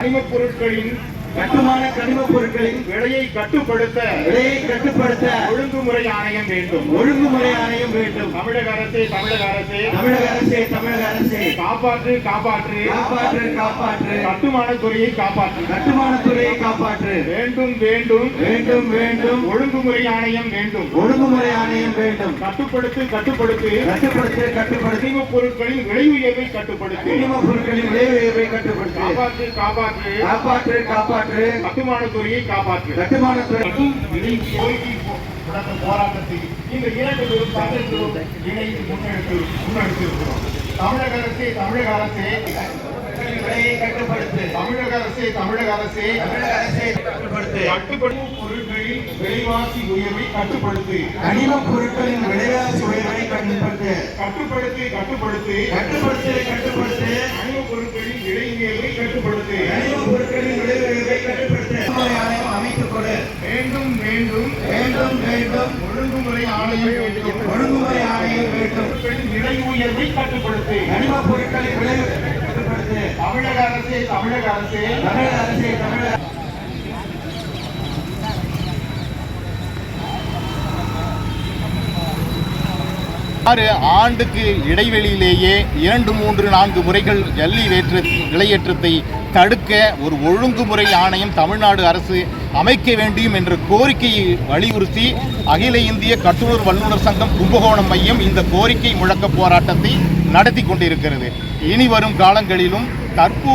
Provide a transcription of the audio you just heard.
கனிமப் பொருட்களின் கட்டுமான கனிமப் பொருட்களின் விலையை கட்டுப்படுத்த ஒழுங்குமுறை ஆணையம் வேண்டும். ஒழுங்குமுறை ஆணையம் வேண்டும். தமிழக அரசே தமிழக அரசே தமிழக அரசே தமிழக அரசே காப்பாற்று காப்பாற்று காப்பாற்று காப்பாற்று கட்டுமானத்துறையை காப்பாற்று கட்டுமானத்துறையை காப்பாற்று வேண்டும் வேண்டும் வேண்டும் வேண்டும் ஒழுங்குமுறை ஆணையம் வேண்டும். ஒழுங்குமுறை ஆணையம் வேண்டும். கட்டுப்படுத்து கட்டுப்படுத்து கட்டுப்படுத்து கட்டுப்படுத்தி கனிமப் பொருட்களின் விலை உயர்வை கட்டுப்படுத்து. கனிமப் பொருட்களின் விலை உயர்வை கட்டுப்படுத்து. காப்பாற்று காப்பாற்று காப்பாற்று காப்பாற்று கட்டுமானத்துறையை காப்பாற்று. கட்டுமானத்துறை விலை கோரிக்கை நடத்தும் போராட்டத்தை இந்த இரண்டு சங்கங்களும் இணைந்து முன்னெடுத்திருக்கிறோம். தமிழக அரசே தமிழக அரசே விலையை கட்டுப்படுத்து. தமிழக அரசே தமிழக அரசே தமிழக அரசே கட்டுப்படுத்து. கட்டுப்படுத்தும் பொருட்களின் விலைவாசி உயர்வை கட்டுப்படுத்து. கனிமப் பொருட்களின் விலைவாசி உயர்வை கட்டுப்படுத்து. கட்டுப்படுத்து கட்டுப்படுத்து கட்டுப்படுத்து கட்டுப்படுத்து கனிமப் பொருட்களின் விலை உயர்வை கட்டுப்படுத்து. கனிமப் பொருட்களின் விலை உயர்வை கட்டுப்படுத்து. ஒழுங்குமுறை ஆணையம் அமைத்துக் கொடு. வேண்டும் வேண்டும் வேண்டும் வேண்டும் ஒழுங்குமுறை ஆணையம் வேண்டும். ஒழுங்குமுறை ஆணையம் வேண்டும். பொருட்களின் விலை உயர்வை கட்டுப்படுத்து. கனிமப் பொருட்களின் விலை உயர்வை கட்டுப்படுத்து. தமிழக அரசே தமிழக அரசே தமிழக அரசே தமிழக ஆண்டுக்கு இடைவெளியிலேயே 2, 3, 4 முறைகள் ஜல்லி விலையேற்றத்தை தடுக்க ஒரு ஒழுங்குமுறை ஆணையம் தமிழ்நாடு அரசு அமைக்க வேண்டும் என்ற கோரிக்கையை வலியுறுத்தி அகில இந்திய கட்டுநர் வல்லுநர் சங்கம் கும்பகோணம் மையம் இந்த கோரிக்கை முழக்க போராட்டத்தை நடத்தி கொண்டிருக்கிறது. இனி வரும் காலங்களிலும் தற்போது